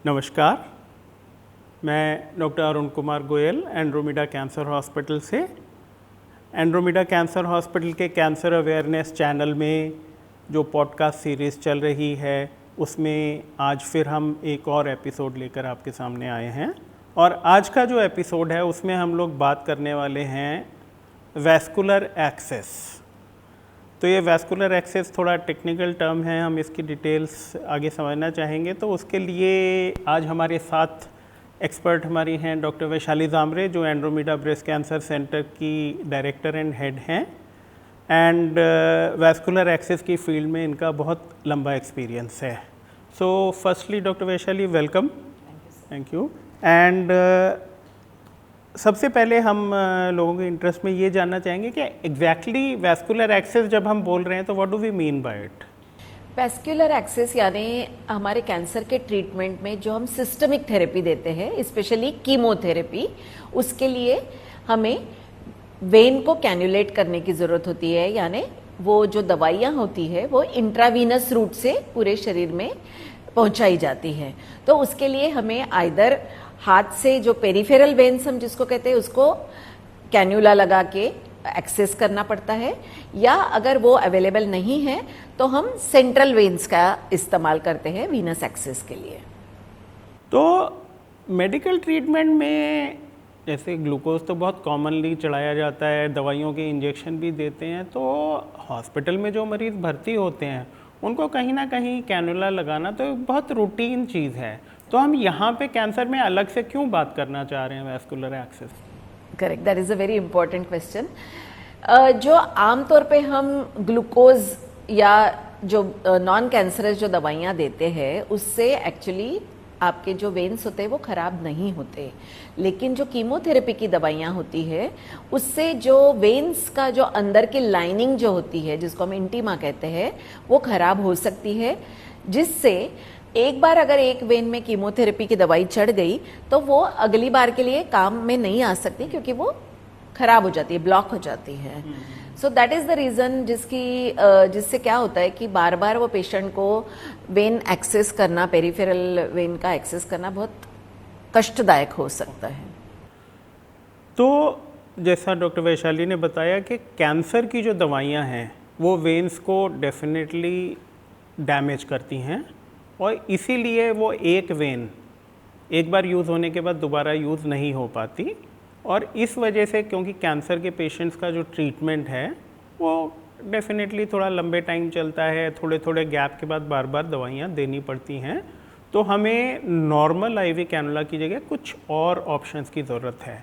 नमस्कार, मैं doctor Arun Kumar Goyal Andromeda cancer hospital से। एंड्रोमेडा कैंसर हॉस्पिटल के कैंसर अवेयरनेस चैनल में जो पॉडकास्ट सीरीज़ चल रही है उसमें आज फिर हम एक और एपिसोड लेकर आपके सामने आए हैं। और आज का जो एपिसोड है उसमें हम लोग बात करने वाले हैं वैस्कुलर एक्सेस। तो ये वैस्कुलर एक्सेस थोड़ा टेक्निकल टर्म है, हम इसकी डिटेल्स आगे समझना चाहेंगे। तो उसके लिए आज हमारे साथ एक्सपर्ट हमारी हैं डॉक्टर वैशाली जामरे, जो एंड्रोमेडा ब्रेस्ट कैंसर सेंटर की डायरेक्टर एंड हेड हैं। एंड वैस्कुलर एक्सेस की फील्ड में इनका बहुत लंबा एक्सपीरियंस है। So firstly doctor Vaishali, welcome. Thank you. And सबसे पहले हम लोगों के इंटरेस्ट में ये जानना चाहेंगे कि एग्जैक्टली वैस्कुलर एक्सेस जब हम बोल रहे हैं तो what do we mean by it? Vascular access यानी हमारे कैंसर के ट्रीटमेंट में जो हम सिस्टमिक थेरेपी देते हैं, स्पेशली कीमोथेरेपी, उसके लिए हमें वेन को कैन्युलेट करने की ज़रूरत होती है। यानी वो जो दवाइयाँ होती है वो इंट्रावीनस रूट से पूरे शरीर में पहुंचाई जाती है। तो उसके लिए हमें आइदर हाथ से जो पेरिफेरल वेन्स हम जिसको कहते हैं उसको कैन्यूला लगा के एक्सेस करना पड़ता है, या अगर वो अवेलेबल नहीं है तो हम सेंट्रल वेन्स का इस्तेमाल करते हैं वीनस एक्सेस के लिए। तो मेडिकल ट्रीटमेंट में जैसे ग्लूकोज तो बहुत कॉमनली चढ़ाया जाता है, दवाइयों के इंजेक्शन भी देते हैं, तो हॉस्पिटल में जो मरीज़ भर्ती होते हैं उनको कहीं ना कहीं कैनुला लगाना तो बहुत रूटीन चीज़ है। तो हम यहाँ पे कैंसर में अलग से क्यों बात करना चाह रहे हैं vascular access? Correct, that is a very important question. जो आमतौर पे हम ग्लूकोज या जो नॉन कैंसरस जो दवाइयाँ देते हैं उससे एक्चुअली आपके जो वेन्स होते हैं वो ख़राब नहीं होते, लेकिन जो कीमोथेरेपी की दवाइयाँ होती है उससे जो वेन्स का जो अंदर की लाइनिंग जो होती है जिसको हम इंटीमा कहते हैं वो ख़राब हो सकती है, जिससे एक बार अगर एक वेन में कीमोथेरेपी की दवाई चढ़ गई तो वो अगली बार के लिए काम में नहीं आ सकती क्योंकि वो खराब हो जाती है, ब्लॉक हो जाती है। So that is the reason जिससे क्या होता है कि बार बार वो पेशेंट को वेन एक्सेस करना, पेरिफेरल वेन का एक्सेस करना बहुत कष्टदायक हो सकता है। तो जैसा डॉक्टर वैशाली ने बताया कि कैंसर की जो दवाइयाँ हैं वो वेन्स को डेफिनेटली डैमेज करती हैं, और इसीलिए वो एक वेन एक बार यूज़ होने के बाद दोबारा यूज़ नहीं हो पाती। और इस वजह से क्योंकि कैंसर के पेशेंट्स का जो ट्रीटमेंट है वो डेफिनेटली थोड़ा लंबे टाइम चलता है, थोड़े थोड़े गैप के बाद बार बार दवाइयाँ देनी पड़ती हैं, तो हमें नॉर्मल आईवी कैनुला की जगह कुछ और ऑप्शंस की ज़रूरत है।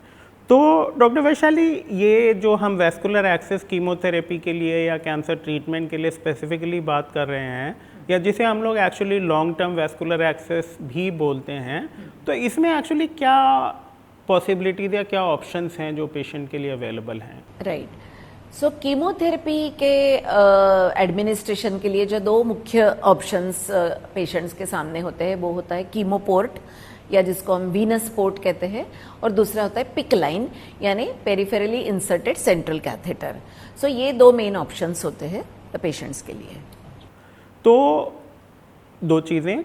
तो डॉक्टर वैशाली, ये जो हम वैस्कुलर एक्सेस कीमोथेरेपी के लिए या कैंसर ट्रीटमेंट के लिए स्पेसिफिकली बात कर रहे हैं, या जिसे हम लोग actually long term vascular access भी बोलते हैं, तो इसमें एक्चुअली क्या पॉसिबिलिटीज या क्या ऑप्शंस हैं जो पेशेंट के लिए अवेलेबल हैं? राइट, सो कीमोथेरेपी के एडमिनिस्ट्रेशन के लिए जो दो मुख्य ऑप्शंस पेशेंट्स के सामने होते हैं वो होता है कीमोपोर्ट, या जिसको हम वीनस पोर्ट कहते हैं, और दूसरा होता है पिक लाइन यानी पेरिफेरली इंसर्टेड सेंट्रल कैथेटर। सो ये दो मेन ऑप्शंस होते हैं पेशेंट्स के लिए। तो दो चीज़ें,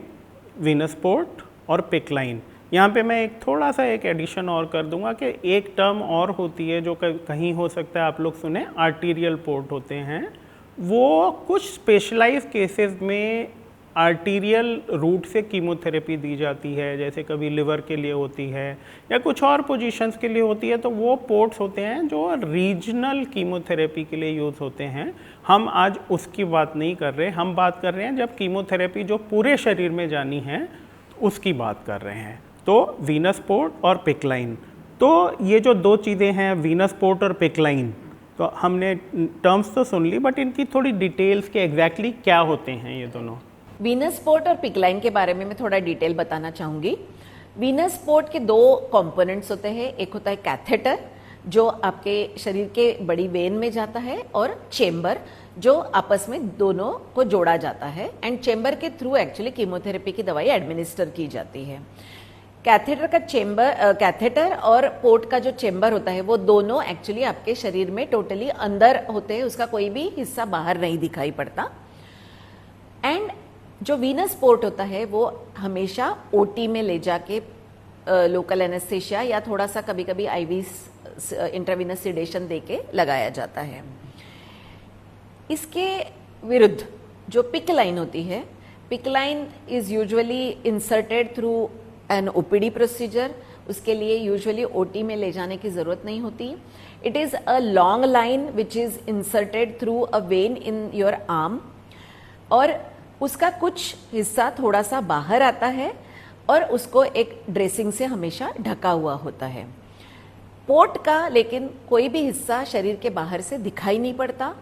वीनस पोर्ट और पिक लाइन। यहाँ पे मैं एक थोड़ा सा एक एडिशन और कर दूंगा कि एक टर्म और होती है जो कहीं हो सकता है आप लोग सुने, आर्टीरियल पोर्ट होते हैं। वो कुछ स्पेशलाइज्ड केसेस में आर्टीरियल रूट से कीमोथेरेपी दी जाती है, जैसे कभी लिवर के लिए होती है या कुछ और पोजीशंस के लिए होती है। तो वो पोर्ट्स होते हैं जो रीजनल कीमोथेरेपी के लिए यूज़ होते हैं। हम आज उसकी बात नहीं कर रहे, हम बात कर रहे हैं जब कीमोथेरेपी जो पूरे शरीर में जानी है उसकी बात कर रहे हैं। तो वीनस पोर्ट और पिक लाइन, तो ये जो दो चीज़ें हैं वीनस पोर्ट और पिक लाइन, तो हमने टर्म्स तो सुन ली, बट इनकी थोड़ी डिटेल्स के एग्जैक्टली क्या होते हैं ये दोनों? वीनस पोर्ट और पिक लाइन के बारे में मैं थोड़ा डिटेल बताना चाहूँगी। वीनस पोर्ट के दो कंपोनेंट्स होते हैं, एक होता है कैथेटर जो आपके शरीर के बड़ी वेन में जाता है, और चेम्बर जो आपस में दोनों को जोड़ा जाता है, एंड चेम्बर के थ्रू एक्चुअली कीमोथेरेपी की दवाई एडमिनिस्टर की जाती है। कैथेटर और पोर्ट का जो चेम्बर होता है वो दोनों एक्चुअली आपके शरीर में टोटली अंदर होते हैं, उसका कोई भी हिस्सा बाहर नहीं दिखाई पड़ता। एंड जो वीनस पोर्ट होता है वो हमेशा ओटी में ले जाके लोकल एनेस्थेशिया या थोड़ा सा कभी कभी आईवी इंट्रावीनस सिडेशन देके लगाया जाता है। इसके विरुद्ध जो पिक लाइन होती है, pick line is usually inserted through an OPD procedure. उसके लिए यूजुअली ओटी में ले जाने की जरूरत नहीं होती। It is a long line which is inserted through a when in your arm और उसका कुछ हिस्सा थोड़ा सा बाहर आता है और उसको एक ड्रेसिंग से हमेशा ढका हुआ होता है। पोर्ट का लेकिन कोई भी हिस्सा शरीर के बाहर से दिखाई नहीं पड़ता।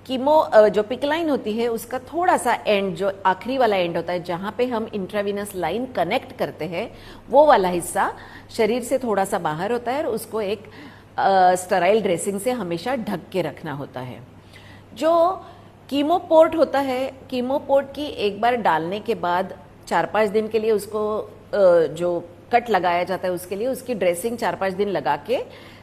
कीमो जो पिक लाइन होती है उसका थोड़ा सा एंड, जो आखिरी वाला एंड होता है जहां पे हम इंट्रावीनस लाइन कनेक्ट करते हैं, वो वाला हिस्सा शरीर से थोड़ा सा बाहर होता है और उसको एक स्टराइल ड्रेसिंग से हमेशा ढक के रखना होता है। जो कीमो पोर्ट होता है, कीमो पोर्ट की एक बार डालने के बाद 4-5 दिन के लिए उसको जो कट लगाया जाता है उसके लिए उसकी ड्रेसिंग 4-5 दिन लगा के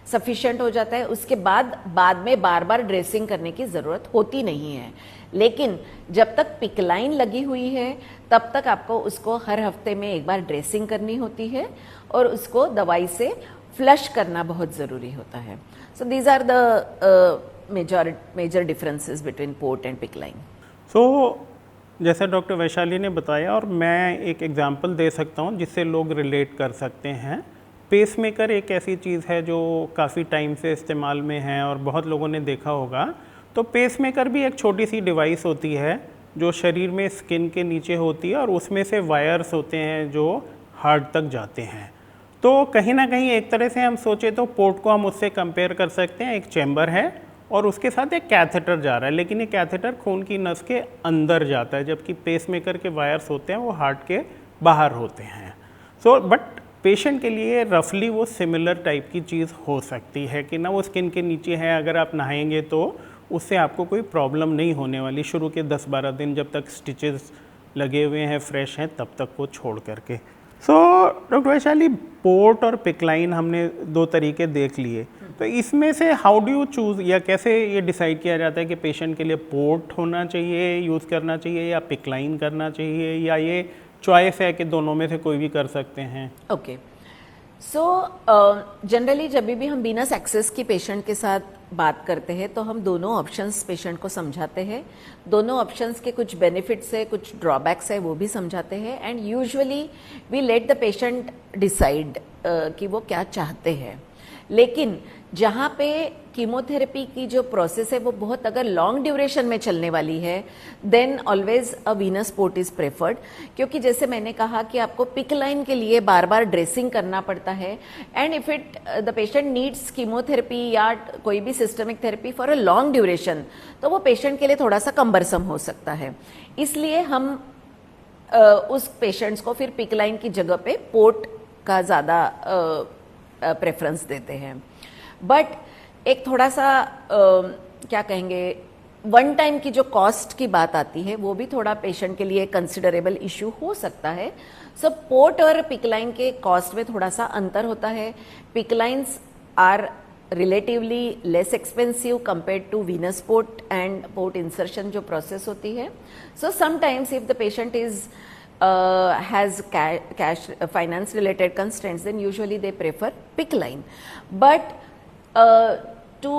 सफिशिएंट हो जाता है। उसके बाद में बार बार ड्रेसिंग करने की ज़रूरत होती नहीं है। लेकिन जब तक पिक लाइन लगी हुई है तब तक आपको उसको हर हफ्ते में एक बार ड्रेसिंग करनी होती है और उसको दवाई से फ्लश करना बहुत ज़रूरी होता है। So these are the major differences between port and PICC line. So जैसे डॉक्टर वैशाली ने बताया और मैं एक एग्जांपल दे सकता हूँ जिससे लोग रिलेट कर सकते हैं। पेसमेकर एक ऐसी चीज़ है जो काफ़ी टाइम से इस्तेमाल में है और बहुत लोगों ने देखा होगा। तो पेसमेकर भी एक छोटी सी डिवाइस होती है जो शरीर में स्किन के नीचे होती है और उसमें से वायर्स होते हैं जो हार्ट तक जाते हैं। तो कहीं ना कहीं एक तरह से हम सोचे तो पोर्ट को हम उससे कंपेयर कर सकते हैं। एक चैम्बर है और उसके साथ एक कैथेटर जा रहा है, लेकिन ये कैथेटर खून की नस के अंदर जाता है, जबकि पेसमेकर के वायर्स होते हैं वो हार्ट के बाहर होते हैं। सो बट पेशेंट के लिए रफली वो सिमिलर टाइप की चीज़ हो सकती है कि ना वो स्किन के नीचे है, अगर आप नहाएंगे तो उससे आपको कोई प्रॉब्लम नहीं होने वाली शुरू के 10-12 दिन जब तक स्टिचेस लगे हुए हैं, फ्रेश हैं, तब तक वो छोड़ करके। सो डॉक्टर वैशाली, पोर्ट और पिक लाइन हमने 2 तरीके देख लिए, तो इसमें से हाउ डू यू चूज़ या कैसे ये डिसाइड किया जाता है कि पेशेंट के लिए पोर्ट होना चाहिए, यूज़ करना चाहिए या पिक लाइन करना चाहिए, या ये चॉइस है कि दोनों में से कोई भी कर सकते हैं? ओके, सो जनरली जब भी हम वीनस एक्सेस की पेशेंट के साथ बात करते हैं तो हम दोनों ऑप्शंस पेशेंट को समझाते हैं। दोनों ऑप्शंस के कुछ बेनिफिट्स है, कुछ ड्रॉबैक्स है, वो भी समझाते हैं। And usually we let the patient decide कि वो क्या चाहते हैं। लेकिन जहाँ पे कीमोथेरेपी की जो प्रोसेस है वो बहुत अगर लॉन्ग ड्यूरेशन में चलने वाली है, then always a venous port is preferred. क्योंकि जैसे मैंने कहा कि आपको पिक लाइन के लिए बार बार ड्रेसिंग करना पड़ता है, and if it the patient needs chemotherapy या कोई भी systemic therapy for a long duration, तो वो पेशेंट के लिए थोड़ा सा कम्बरसम हो सकता है। इसलिए हम उस पेशेंट्स को फिर पिक लाइन की जगह पे पोर्ट का ज़्यादा प्रेफरेंस देते हैं। बट एक थोड़ा सा क्या कहेंगे, वन टाइम की जो कॉस्ट की बात आती है वो भी थोड़ा पेशेंट के लिए कंसिडरेबल इश्यू हो सकता है। सो पोर्ट और पिक लाइन के कॉस्ट में थोड़ा सा अंतर होता है। PICC lines are relatively less expensive compared to venous port and port insertion जो प्रोसेस होती है। So sometimes if the patient is has cash finance related constraints, then usually they prefer PICC line. But to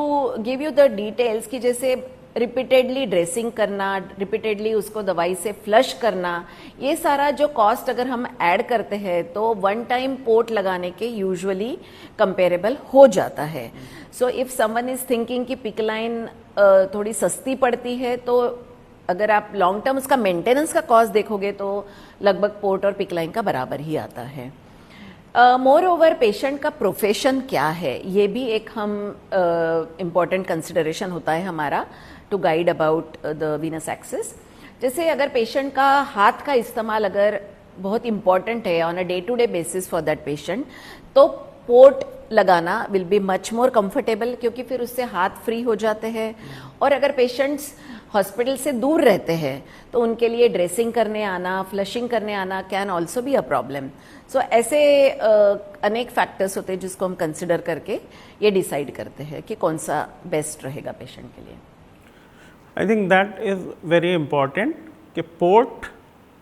give you the details कि जैसे repeatedly dressing करना, repeatedly उसको दवाई से flush करना, ये सारा जो कॉस्ट अगर हम ऐड करते हैं तो वन टाइम पोर्ट लगाने के यूजुअली कंपेरेबल हो जाता है। So if someone is thinking कि पिक लाइन थोड़ी सस्ती पड़ती है, तो अगर आप लॉन्ग टर्म उसका मेंटेनेंस का कॉस्ट देखोगे तो लगभग पोर्ट और पिक लाइन का बराबर ही आता है। मोर ओवर पेशेंट का प्रोफेशन क्या है, ये भी एक हम इम्पॉर्टेंट कंसिडरेशन होता है हमारा to guide about the venous access. जैसे अगर पेशेंट का हाथ का इस्तेमाल अगर बहुत इंपॉर्टेंट है on a day to day basis for that patient, तो पोर्ट लगाना will be much more comfortable, क्योंकि फिर उससे हाथ फ्री हो जाते हैं। और अगर पेशेंट्स हॉस्पिटल से दूर रहते हैं तो उनके लिए ड्रेसिंग करने आना, फ्लशिंग करने आना can also be a problem. So ऐसे अनेक फैक्टर्स होते हैं जिसको हम कंसिडर करके ये डिसाइड करते हैं कि कौन सा बेस्ट रहेगा पेशेंट के लिए। I think that is very important कि पोर्ट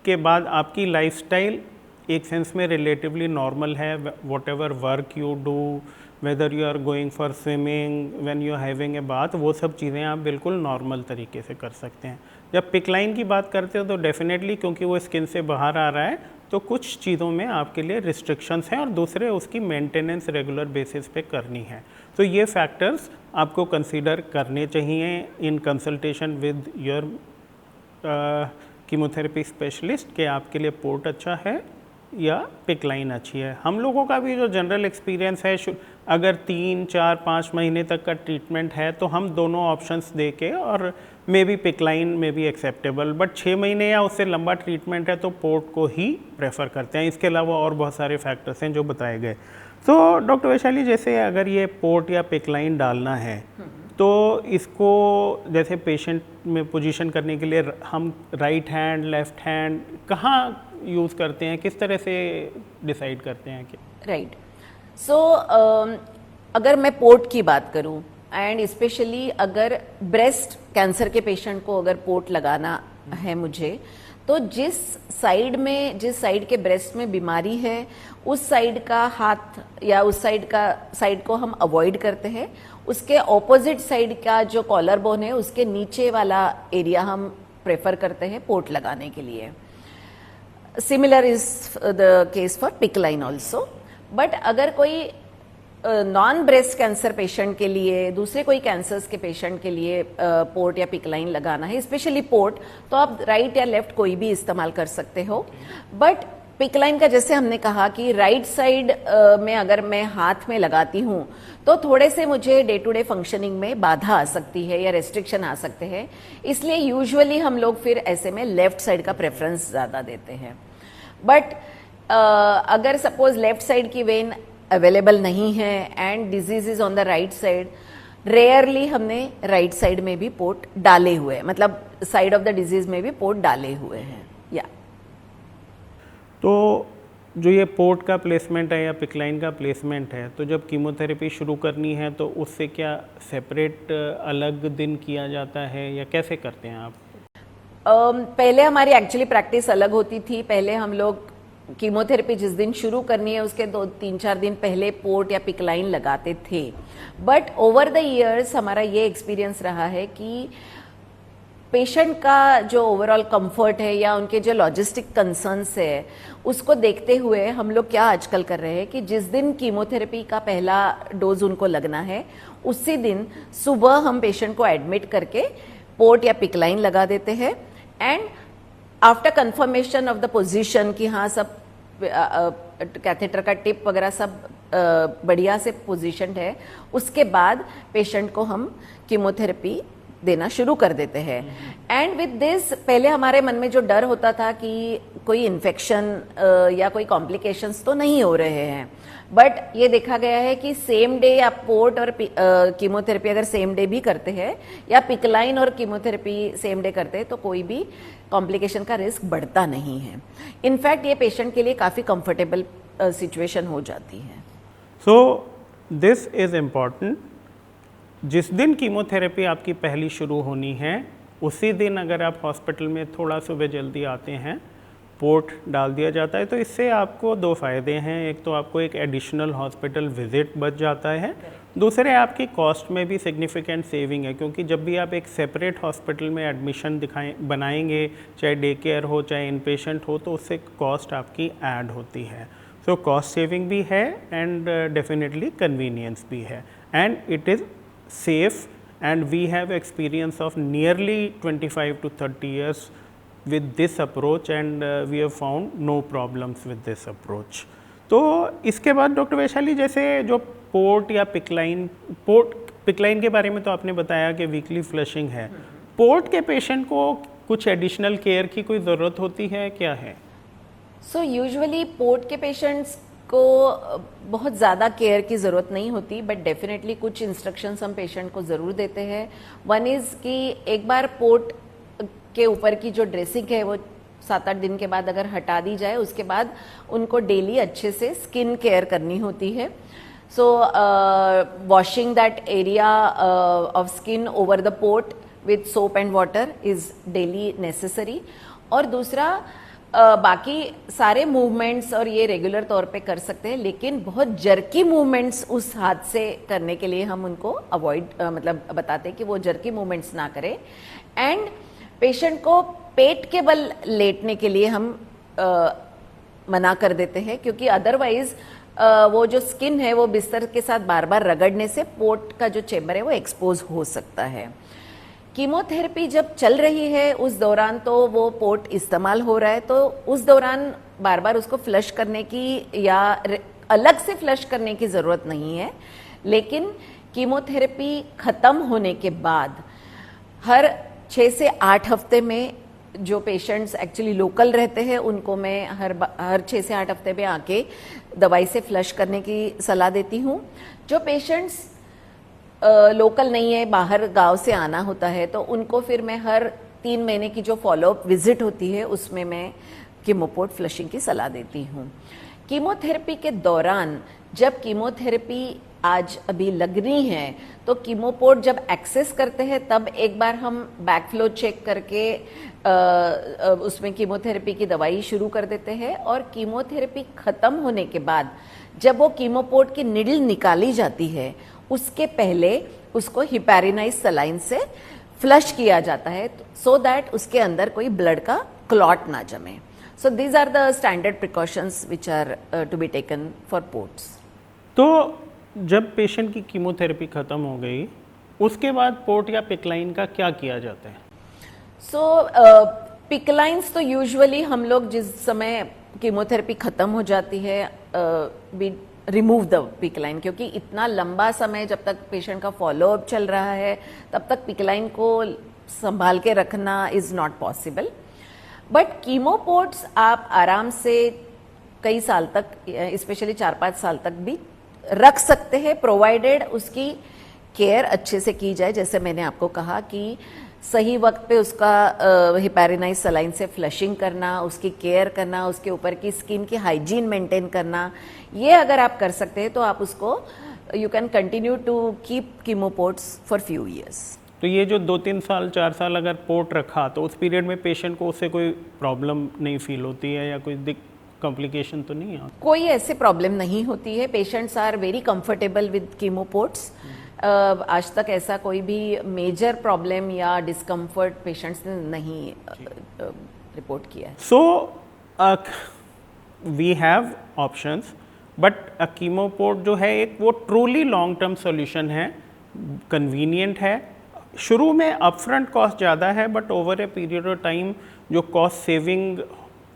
के बाद आपकी लाइफस्टाइल एक सेंस में रिलेटिवली नॉर्मल है, whatever work you do, whether you are going for swimming, when you are having a bath, वो सब चीज़ें आप बिल्कुल नॉर्मल तरीके से कर सकते हैं। जब पिक लाइन की बात करते हो तो डेफिनेटली क्योंकि वो स्किन से बाहर आ रहा है तो कुछ चीज़ों में आपके लिए रिस्ट्रिक्शंस हैं और दूसरे उसकी मेंटेनेंस रेगुलर बेसिस पे करनी है। तो ये फैक्टर्स आपको कंसीडर करने चाहिए in consultation with your chemotherapy specialist कि आपके लिए पोर्ट अच्छा है या पिक लाइन अच्छी है। हम लोगों का भी जो जनरल एक्सपीरियंस है, अगर 3, 4, 5 महीने तक का ट्रीटमेंट है तो हम दोनों ऑप्शंस दे के, और मे बी पिक लाइन में भी एक्सेप्टेबल, बट 6 महीने या उससे लंबा ट्रीटमेंट है तो पोर्ट को ही प्रेफर करते हैं। इसके अलावा और बहुत सारे फैक्टर्स हैं जो बताए गए। तो डॉक्टर वैशाली, जैसे अगर ये पोर्ट या पिक लाइन डालना है तो इसको जैसे पेशेंट में पोजीशन करने के लिए हम राइट हैंड, लेफ्ट हैंड कहाँ यूज़ करते हैं, किस तरह से डिसाइड करते हैं कि राइट। सो अगर मैं पोर्ट की बात करूं एंड स्पेशली अगर ब्रेस्ट कैंसर के पेशेंट को अगर पोर्ट लगाना है मुझे, तो जिस साइड के ब्रेस्ट में बीमारी है उस साइड का हाथ या उस साइड को हम अवॉइड करते हैं। उसके ऑपोजिट साइड का जो कॉलर बोन है उसके नीचे वाला एरिया हम प्रेफर करते हैं पोर्ट लगाने के लिए। Similar is the case for pick line also. But अगर कोई नॉन ब्रेस्ट कैंसर पेशेंट के लिए, दूसरे कोई कैंसर्स के पेशेंट के लिए पोर्ट या पिक लाइन लगाना है, स्पेशली पोर्ट, तो आप राइट या लेफ्ट कोई भी इस्तेमाल कर सकते हो। बट पिक लाइन का जैसे हमने कहा कि राइट साइड में अगर मैं हाथ में लगाती हूं तो थोड़े से मुझे डे टू डे फंक्शनिंग में बाधा आ सकती है या रेस्ट्रिक्शन आ सकते हैं, इसलिए यूजुअली हम लोग फिर ऐसे में लेफ्ट साइड का प्रेफरेंस ज्यादा देते हैं। बट अगर सपोज लेफ्ट साइड की वेन अवेलेबल नहीं है and disease is on the right side, rarely हमने राइट साइड में भी पोर्ट डाले हुए हैं, मतलब साइड ऑफ द डिजीज में भी पोर्ट डाले हुए हैं। या तो जो ये पोर्ट का प्लेसमेंट है या पिक लाइन का प्लेसमेंट है, तो जब कीमोथेरेपी शुरू करनी है तो उससे क्या सेपरेट अलग दिन किया जाता है या कैसे करते हैं आप? पहले हमारी एक्चुअली प्रैक्टिस अलग होती थी। पहले हम लोग कीमोथेरेपी जिस दिन शुरू करनी है उसके 2-3-4 दिन पहले पोर्ट या पिक लाइन लगाते थे। बट ओवर द इयर्स हमारा ये एक्सपीरियंस रहा है कि पेशेंट का जो ओवरऑल कंफर्ट है या उनके जो लॉजिस्टिक कंसर्न्स है उसको देखते हुए हम लोग क्या आजकल कर रहे हैं कि जिस दिन कीमोथेरेपी का पहला डोज उनको लगना है उसी दिन सुबह हम पेशेंट को एडमिट करके पोर्ट या पिक लाइन लगा देते हैं and after confirmation of the position कि हाँ सब कैथेटर का टिप वगैरह सब बढ़िया से पोजीशनड है, उसके बाद पेशेंट को हम कीमोथेरेपी देना शुरू कर देते हैं। एंड विद दिस पहले हमारे मन में जो डर होता था कि कोई इन्फेक्शन या कोई कॉम्प्लिकेशंस तो नहीं हो रहे हैं, बट ये देखा गया है कि सेम डे आप पोर्ट और कीमोथेरेपी अगर सेम डे भी करते हैं या पिक लाइन और कीमोथेरेपी सेम डे करते हैं तो कोई भी कॉम्प्लिकेशन का रिस्क बढ़ता नहीं है। इनफैक्ट ये पेशेंट के लिए काफ़ी कंफर्टेबल सिचुएशन हो जाती है। So this is important. जिस दिन कीमोथेरेपी आपकी पहली शुरू होनी है उसी दिन अगर आप हॉस्पिटल में थोड़ा सुबह जल्दी आते हैं, पोर्ट डाल दिया जाता है, तो इससे आपको 2 फ़ायदे हैं। एक तो आपको एक एडिशनल हॉस्पिटल विजिट बच जाता है, दूसरे आपकी कॉस्ट में भी सिग्निफिकेंट सेविंग है, क्योंकि जब भी आप एक सेपरेट हॉस्पिटल में एडमिशन बनाएंगे, चाहे डे केयर हो चाहे इन पेशेंट हो, तो उससे कॉस्ट आपकी ऐड होती है। सो कॉस्ट सेविंग भी है एंड डेफिनेटली कन्वीनियंस भी है and it is safe, and we have experience of nearly 25 to 30 years with this approach and we have found no problems with this approach. तो इसके बाद doctor Vaishali, जैसे जो port या पिकलाइन के बारे में तो आपने बताया कि वीकली फ्लशिंग है, पोर्ट के पेशेंट को कुछ एडिशनल केयर की कोई ज़रूरत होती है, क्या है? सो यूजुअली पोर्ट के पेशेंट्स को बहुत ज़्यादा केयर की ज़रूरत नहीं होती, बट डेफिनेटली कुछ इंस्ट्रक्शंस हम पेशेंट को ज़रूर देते हैं। वन इज़ कि एक बार पोर्ट के ऊपर की जो ड्रेसिंग है वो 7-8 दिन के बाद अगर हटा दी जाए, उसके बाद उनको डेली अच्छे से स्किन केयर करनी होती है। So washing that area of skin over the port with soap and water is daily necessary. और दूसरा बाकी सारे मूवमेंट्स और ये रेगुलर तौर पे कर सकते हैं, लेकिन बहुत जर्की मूवमेंट्स उस हाथ से करने के लिए हम उनको अवॉइड मतलब बताते हैं कि वो जर्की मूवमेंट्स ना करें। एंड पेशेंट को पेट के बल लेटने के लिए हम मना कर देते हैं, क्योंकि अदरवाइज वो जो स्किन है वो बिस्तर के साथ बार बार रगड़ने से पोर्ट का जो चेम्बर है वो एक्सपोज हो सकता है। कीमोथेरेपी जब चल रही है उस दौरान तो वो पोर्ट इस्तेमाल हो रहा है, तो उस दौरान बार बार उसको फ्लश करने की या अलग से फ्लश करने की ज़रूरत नहीं है। लेकिन कीमोथेरेपी ख़त्म होने के बाद हर 6 से 8 हफ्ते में जो पेशेंट्स एक्चुअली लोकल रहते हैं उनको मैं हर 6 से 8 हफ्ते में आके दवाई से फ्लश करने की सलाह देती हूँ। जो पेशेंट्स लोकल नहीं है, बाहर गांव से आना होता है, तो उनको फिर मैं हर 3 महीने की जो फॉलोअप विजिट होती है उसमें मैं कीमोपोर्ट फ्लशिंग की सलाह देती हूँ। कीमोथेरेपी के दौरान जब कीमोथेरेपी आज अभी लग रही है तो कीमोपोर्ट जब एक्सेस करते हैं तब एक बार हम बैकफ्लो चेक करके उसमें कीमोथेरेपी की दवाई शुरू कर देते हैं, और कीमोथेरेपी खत्म होने के बाद जब वो कीमोपोर्ट की निडल निकाली जाती है उसके पहले उसको हिपैरिनाइज सलाइन से फ्लश किया जाता है, सो दैट उसके अंदर कोई ब्लड का क्लॉट ना जमे। So these are the standard precautions which are to be taken for ports. तो जब पेशेंट की कीमोथेरेपी ख़त्म हो गई उसके बाद पोर्ट या पिकलाइन का क्या किया जाता है? पिकलाइंस तो यूजुअली हम लोग जिस समय कीमोथेरेपी खत्म हो जाती है वी रिमूव द पिकलाइन, क्योंकि इतना लंबा समय जब तक पेशेंट का फॉलोअप चल रहा है तब तक पिकलाइन को संभाल के रखना इज नॉट पॉसिबल। बट कीमोपोर्ट्स आप आराम से कई साल तक, स्पेशली 4-5 साल तक भी रख सकते हैं, प्रोवाइडेड उसकी केयर अच्छे से की जाए। जैसे मैंने आपको कहा कि सही वक्त पे उसका हिपैरिनाइज सलाइन से फ्लशिंग करना, उसकी केयर करना, उसके ऊपर की स्किन की हाइजीन मेंटेन करना, ये अगर आप कर सकते हैं तो आप उसको you can continue to keep chemoports for few years. तो ये जो 2-3 साल 4 साल अगर पोर्ट रखा तो उस पीरियड में पेशेंट को उससे कोई प्रॉब्लम नहीं फील होती है या कोई कॉम्प्लिकेशन तो नहीं है? कोई ऐसे प्रॉब्लम नहीं होती है। Patients are very comfortable with chemoports. आज तक ऐसा कोई भी मेजर प्रॉब्लम या डिस्कम्फर्ट पेशेंट्स ने नहीं रिपोर्ट किया है। So we have options, but chemoport जो है एक वो ट्रूली लॉन्ग टर्म सॉल्यूशन है, कन्वीनियंट है। शुरू में अपफ्रंट कॉस्ट ज़्यादा है, but over a period of time जो कॉस्ट सेविंग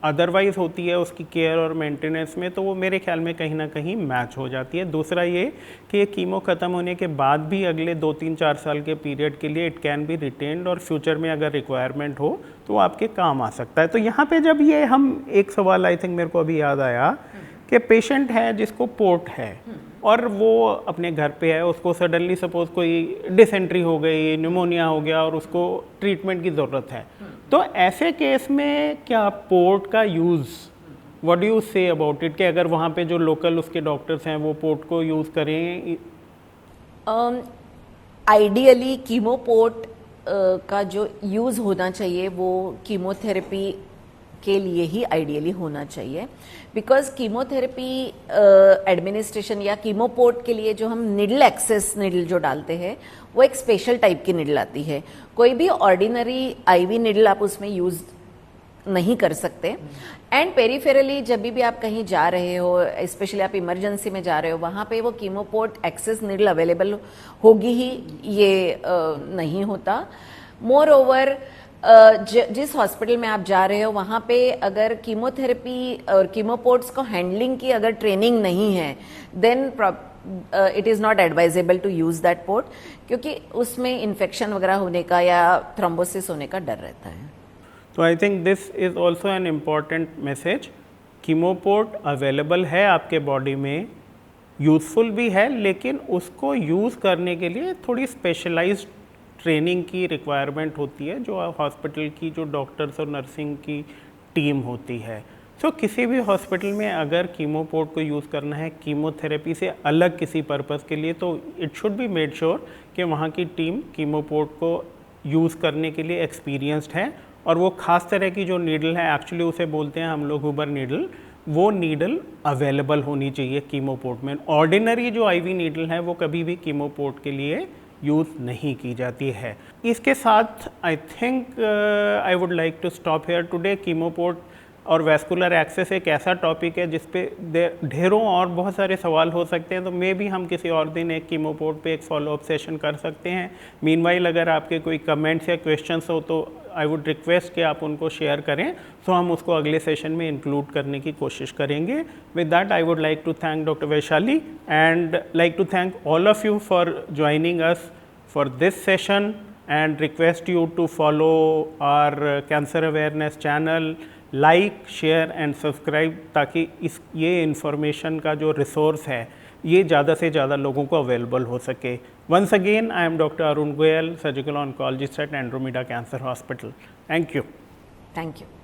अदरवाइज होती है उसकी केयर और मेंटेनेंस में, तो वो मेरे ख्याल में कहीं ना कहीं मैच हो जाती है। दूसरा ये कि ये कीमो ख़त्म होने के बाद भी अगले 2-3-4 साल के पीरियड के लिए इट कैन बी रिटेन्ड, और फ्यूचर में अगर रिक्वायरमेंट हो तो वो आपके काम आ सकता है। तो यहाँ पे जब ये हम एक सवाल आई थिंक मेरे को अभी याद आया कि पेशेंट है जिसको पोर्ट है और वो अपने घर पे है, उसको सडनली सपोज कोई डिसेंट्री हो गई, न्यूमोनिया हो गया और उसको ट्रीटमेंट की ज़रूरत है, तो ऐसे केस में क्या पोर्ट का use, what do you say about it, कि अगर वहाँ पे जो लोकल उसके डॉक्टर्स हैं वो पोर्ट को यूज़ करें? आइडियली कीमोपोर्ट का जो यूज़ होना चाहिए वो कीमोथेरेपी के लिए ही आइडियली होना चाहिए, बिकॉज कीमोथेरेपी एडमिनिस्ट्रेशन या कीमोपोर्ट के लिए जो हम निडल एक्सेस निडल जो डालते हैं वो एक स्पेशल टाइप की निडल आती है। कोई भी ऑर्डिनरी आईवी निडल आप उसमें यूज नहीं कर सकते। एंड पेरिफेरली जब भी आप कहीं जा रहे हो, स्पेशली आप इमरजेंसी में जा रहे हो, वहाँ पे वो कीमोपोर्ट एक्सेस निडल अवेलेबल होगी ही, ये नहीं होता। मोर ओवर जिस हॉस्पिटल में आप जा रहे हो वहाँ पे अगर कीमोथेरेपी और कीमोपोर्ट्स को हैंडलिंग की अगर ट्रेनिंग नहीं है, then it is not advisable to use that port, क्योंकि उसमें इन्फेक्शन वगैरह होने का या थ्रोम्बोसिस होने का डर रहता है। तो I think this is also an important message. Chemoport available है आपके बॉडी में, यूज़फुल भी है, लेकिन उसको यूज़ करने के लिए थोड़ी स्पेशलाइज्ड ट्रेनिंग की रिक्वायरमेंट होती है, जो हॉस्पिटल की जो डॉक्टर्स और नर्सिंग की टीम होती है। सो किसी भी हॉस्पिटल में अगर कीमोपोर्ट को यूज़ करना है कीमोथेरेपी से अलग किसी पर्पस के लिए, तो it should be made sure कि वहाँ की टीम कीमोपोर्ट को यूज़ करने के लिए एक्सपीरियंस्ड है और वो ख़ास तरह की जो नीडल है, एक्चुअली उसे बोलते हैं हम लोग हुबर नीडल, वो नीडल अवेलेबल होनी चाहिए कीमोपोर्ट में। ऑर्डिनरी जो आईवी नीडल है वो कभी भी कीमोपोर्ट के लिए यूज़ नहीं की जाती है। इसके साथ I think I would like to stop here today. Chemoport और वैस्कुलर एक्सेस एक ऐसा टॉपिक है जिस पे ढेरों और बहुत सारे सवाल हो सकते हैं, तो मे भी हम किसी और दिन एक कीमोपोर्ट पे एक फॉलोअप सेशन कर सकते हैं। मीनवाइल अगर आपके कोई कमेंट्स या क्वेश्चंस हो तो आई वुड रिक्वेस्ट कि आप उनको शेयर करें, तो हम उसको अगले सेशन में इंक्लूड करने की कोशिश करेंगे। With that I would like to thank doctor Vaishali and like to thank all of you for joining us for this session and request you to follow our cancer awareness channel, like, share and subscribe, ताकि ये information का जो resource है ये ज़्यादा से ज़्यादा लोगों को अवेलेबल हो सके। Once again I am doctor Arun Goyal, surgical oncologist at Andromeda cancer hospital. Thank you. Thank you.